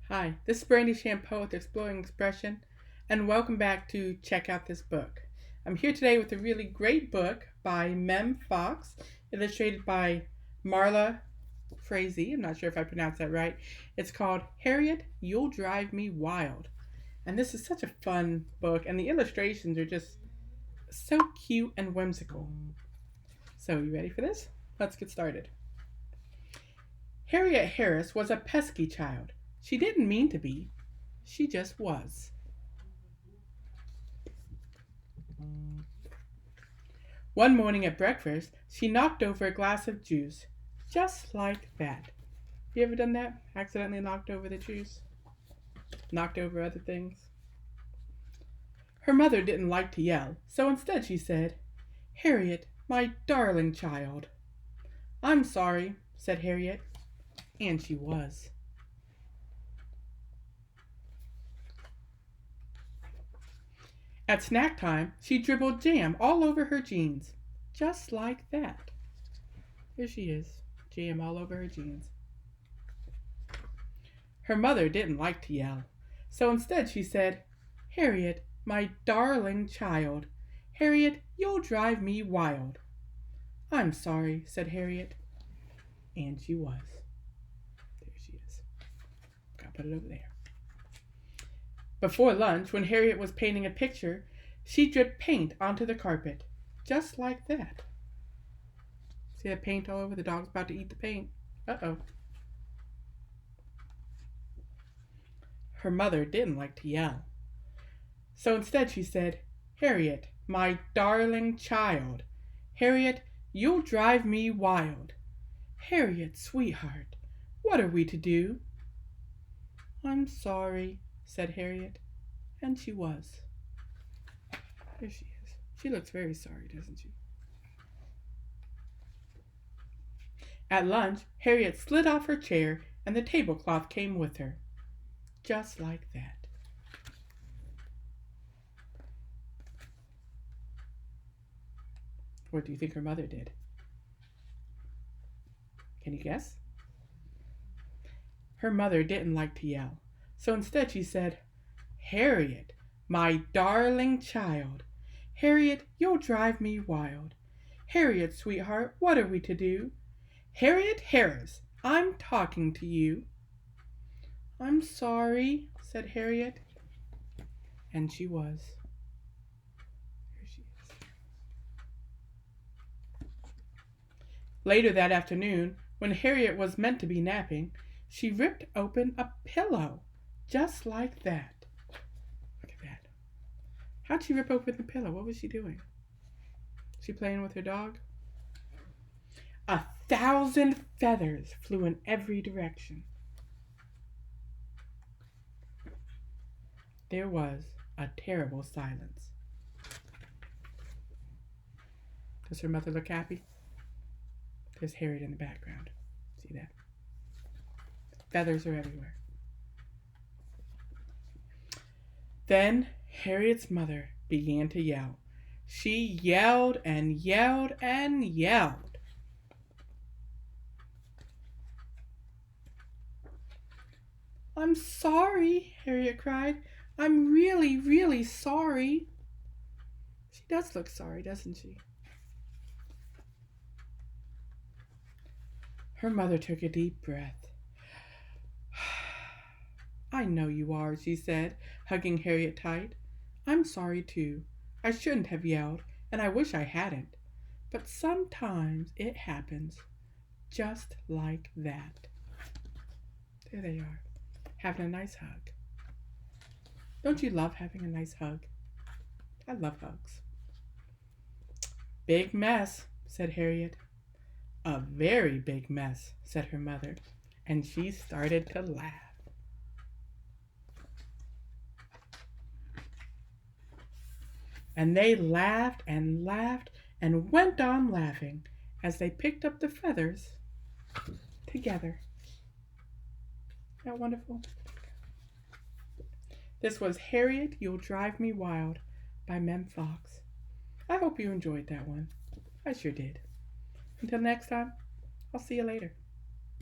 Hi, this is Brandy Shampoo with Exploring Expression, and welcome back to Check Out This Book. I'm here today with a really great book by Mem Fox, illustrated by Marla Frazee. I'm not sure if I pronounced that right. It's called Harriet, You'll Drive Me Wild. And this is such a fun book, and the illustrations are just so cute and whimsical. So, you ready for this? Let's get started. Harriet Harris was a pesky child. She didn't mean to be. She just was. One morning at breakfast, she knocked over a glass of juice. Just like that. You ever done that? Accidentally knocked over the juice? Knocked over other things? Her mother didn't like to yell, so instead she said, "Harriet, my darling child." "I'm sorry," said Harriet. And she was. At snack time, she dribbled jam all over her jeans. Just like that. Here she is, jam all over her jeans. Her mother didn't like to yell, so instead she said, "Harriet, my darling child. Harriet, you'll drive me wild." "I'm sorry," said Harriet. And she was. There she is. Gotta put it over there. Before lunch, when Harriet was painting a picture, she dripped paint onto the carpet. Just like that. See that paint all over? The dog's about to eat the paint. Uh-oh. Her mother didn't like to yell. So instead she said, "Harriet, my darling child. Harriet, you'll drive me wild. Harriet, sweetheart, what are we to do?" "I'm sorry," said Harriet. And she was. There she is. She looks very sorry, doesn't she? At lunch, Harriet slid off her chair and the tablecloth came with her. Just like that. What do you think her mother did? Can you guess? Her mother didn't like to yell, so instead she said, "Harriet, my darling child. Harriet, you'll drive me wild. Harriet, sweetheart, what are we to do? Harriet Harris, I'm talking to you." "I'm sorry," said Harriet. And she was. Here she is. Later that afternoon, when Harriet was meant to be napping, she ripped open a pillow. Just like that. Look at that. How'd she rip open the pillow? What was she doing? She playing with her dog? 1,000 feathers flew in every direction. There was a terrible silence. Does her mother look happy? There's Harriet in the background. See that? Feathers are everywhere. Then Harriet's mother began to yell. She yelled and yelled and yelled. "I'm sorry," Harriet cried. "I'm really, really sorry." She does look sorry, doesn't she? Her mother took a deep breath. "I know you are," she said, hugging Harriet tight. "I'm sorry too. I shouldn't have yelled, and I wish I hadn't. But sometimes it happens just like that." There they are, having a nice hug. Don't you love having a nice hug? I love hugs. "Big mess," said Harriet. "A very big mess," said her mother, and she started to laugh. And they laughed and laughed and went on laughing as they picked up the feathers together. Isn't that wonderful? This was Harriet, You'll Drive Me Wild by Mem Fox. I hope you enjoyed that one. I sure did. Until next time, I'll see you later.